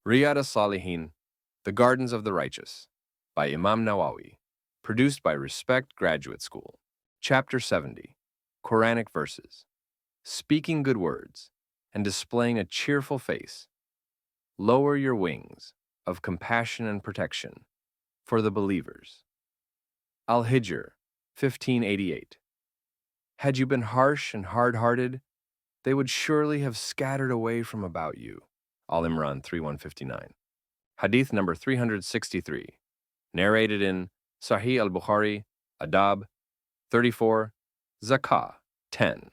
Riyad As-Salihin, The Gardens of the Righteous, by Imam Nawawi, produced by Respect Graduate School. Chapter 70, Quranic Verses. Speaking good words and displaying a cheerful face. Lower your wings of compassion and protection for the believers. Al-Hijr, 1588. Had you been harsh and hard-hearted, they would surely have scattered away from about you. Al-Imran 3159. Hadith number 363, narrated in Sahih al-Bukhari, Adab 34, Zakah 10.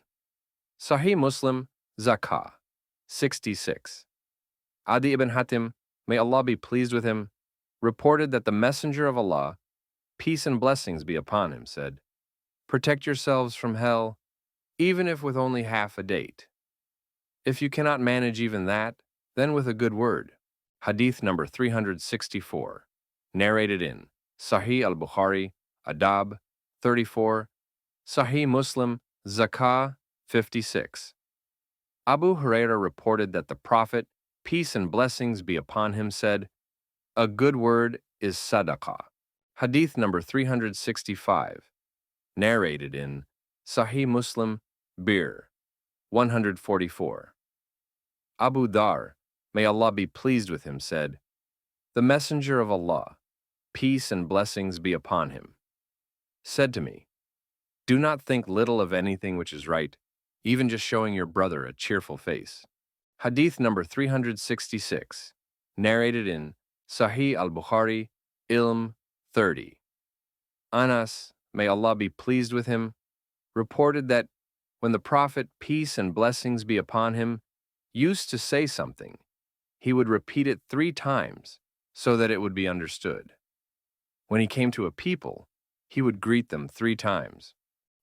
Sahih Muslim, Zakah 66. Adi ibn Hatim, may Allah be pleased with him, reported that the Messenger of Allah, peace and blessings be upon him, said, "Protect yourselves from hell, even if with only half a date. If you cannot manage even that, then with a good word." Hadith number 364, narrated in Sahih al-Bukhari, Adab 34, Sahih Muslim, Zakah 56. Abu Huraira reported that the Prophet, peace and blessings be upon him, said, "A good word is sadaqah." Hadith number 365, narrated in Sahih Muslim, Bir 144. Abu Dhar, may Allah be pleased with him, said, "The Messenger of Allah, peace and blessings be upon him, said to me, do not think little of anything which is right, even just showing your brother a cheerful face." Hadith number 366, narrated in Sahih al-Bukhari, Ilm 30. Anas, may Allah be pleased with him, reported that when the Prophet, peace and blessings be upon him, used to say something, he would repeat it 3 times so that it would be understood. When he came to a people, he would greet them 3 times.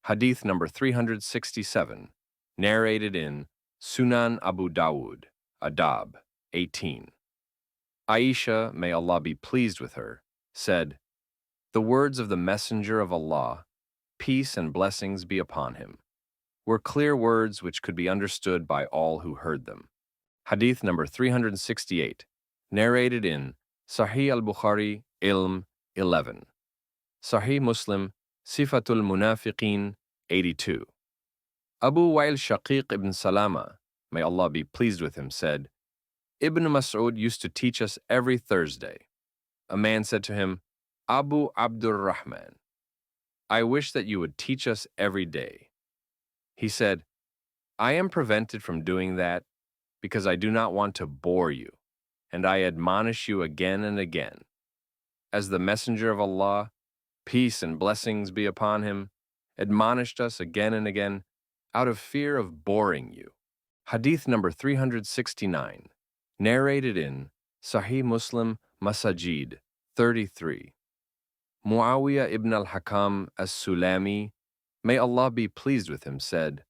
Hadith number 367, narrated in Sunan Abu Dawud, Adab 18. Aisha, may Allah be pleased with her, said, "The words of the Messenger of Allah, peace and blessings be upon him, were clear words which could be understood by all who heard them." Hadith number 368, narrated in Sahih al-Bukhari, Ilm 11. Sahih Muslim, Sifatul Munafiqeen 82. Abu Wa'il Shaqiq ibn Salama, may Allah be pleased with him, said, "Ibn Mas'ud used to teach us every Thursday." A man said to him, "Abu Abdur Rahman, I wish that you would teach us every day." He said, "I am prevented from doing that because I do not want to bore you, and I admonish you again and again, as the Messenger of Allah, peace and blessings be upon him, admonished us again and again out of fear of boring you." Hadith number 369, narrated in Sahih Muslim, Masajid 33. Muawiyah ibn al-Hakam as-Sulami, may Allah be pleased with him, said,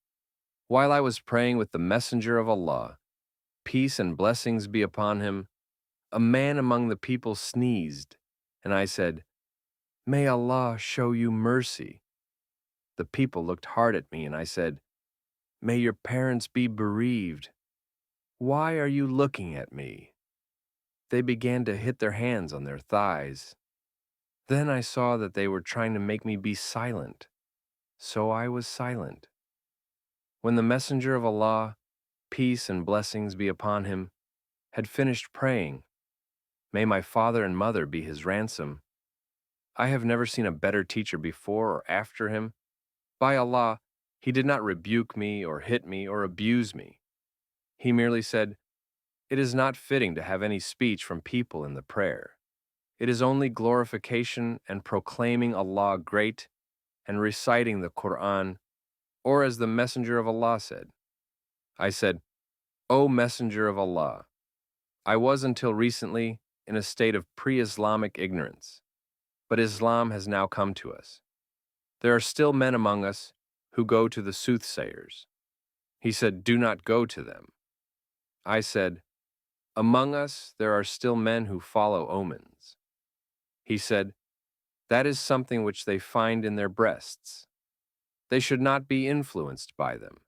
"While I was praying with the Messenger of Allah, peace and blessings be upon him, a man among the people sneezed, and I said, 'May Allah show you mercy.' The people looked hard at me, and I said, 'May your parents be bereaved. Why are you looking at me?' They began to hit their hands on their thighs. Then I saw that they were trying to make me be silent, so I was silent. When the Messenger of Allah, peace and blessings be upon him, had finished praying, 'May my father and mother be his ransom,' I have never seen a better teacher before or after him. By Allah, he did not rebuke me or hit me or abuse me. He merely said, 'It is not fitting to have any speech from people in the prayer. It is only glorification and proclaiming Allah great and reciting the Quran, or as the Messenger of Allah said.' I said, 'O Messenger of Allah, I was until recently in a state of pre-Islamic ignorance, but Islam has now come to us. There are still men among us who go to the soothsayers.' He said, 'Do not go to them.' I said, 'Among us there are still men who follow omens.' He said, 'That is something which they find in their breasts. They should not be influenced by them.